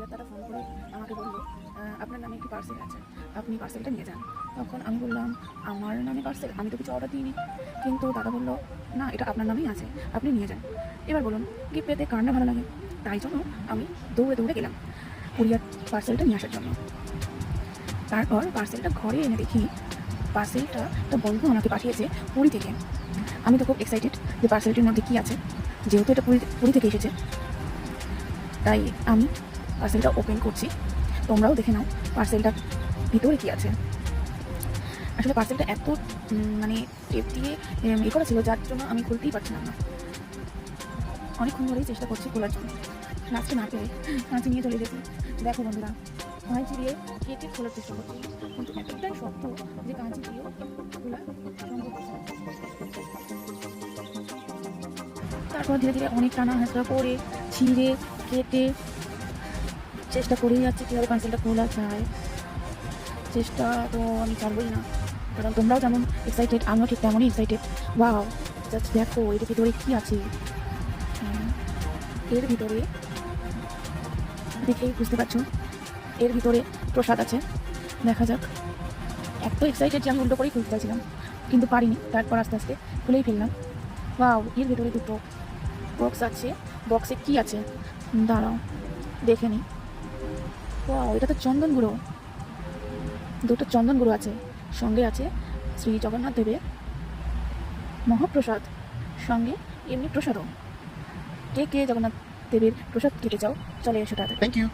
কুরিয়ারদারটা phone করে আমাকে বললো আপনার নামে একটি পার্সেল আছে, আপনি পার্সেলটা নিয়ে যান। তখন আমি বললাম আমার নামে পার্সেল, আমি তো কিছু অর্ডার দিইনি। কিন্তু দাদা বললো না, এটা আপনার নামেই আছে, আপনি নিয়ে যান। এবার বলুন গিফট পেতে কার না ভালো লাগে, তাই জন্য আমি দৌড়ে দৌড়ে গেলাম কুরিয়ার পার্সেলটা নিয়ে আসার জন্য। তারপর পার্সেলটা ঘরে এনে দেখি পার্সেলটা তো বন্ধু আমাকে পাঠিয়েছে পুরী থেকে। আমি তো খুব এক্সাইটেড যে পার্সেলটির মধ্যে কী আছে, যেহেতু এটা পুরী থেকে এসেছে, তাই আমি পার্সেলটা ওপেন করছি। তোমরাও দেখে নাও পার্সেলটার ভিতরে কী আছে। আসলে পার্সেলটা এত মানে টেপ দিয়ে করা ছিল, যার জন্য আমি খুলতেই পারছিলাম না। অনেকক্ষণ ধরেই চেষ্টা করছি খোলার জন্য, লাস্টে না পেরে কাঁচি নিয়ে চলে গেছি। দেখো বন্ধুরা, কাঁচি দিয়ে কেটে খোলার চেষ্টা করছি, কিন্তু এতটাই শক্ত যে কাঁচি দিয়েও খোলা সম্ভব হচ্ছে না। তারপর ধীরে ধীরে অনেক টানা হেঁচড়া করে ছিঁড়ে কেটে চেষ্টা করেই যাচ্ছি কীভাবে পার্সেলটা খোলা যায়। চেষ্টা তো আমি ছাড়বই না, কারণ তোমরাও যেমন এক্সাইটেড আমিও ঠিক তেমনই এক্সাইটেড। ওয়াও, জাস্ট দেখো এর ভিতরে কী আছে। এর ভিতরে দেখেই বুঝতে পারছো, এর ভিতরে প্রসাদ আছে। দেখা যাক। এত এক্সাইটেড যে আমি উল্টো করেই খুলতে চাইছিলাম, কিন্তু পারিনি। তারপর আস্তে আস্তে খুলেই ফেললাম। ওয়াও, এর ভিতরে দুটো বক্স আছে। বক্সে কি আছে দাঁড়াও দেখে নিই। ওয়াও, এটা তো চন্দন গুঁড়ো। দুটো চন্দন গুঁড়ো আছে, সঙ্গে আছে শ্রী জগন্নাথ দেবের মহাপ্রসাদ, সঙ্গে এমনি প্রসাদও। কে কে জগন্নাথ দেবের প্রসাদ খেতে চাও চলে এসো তাদের। Thank you.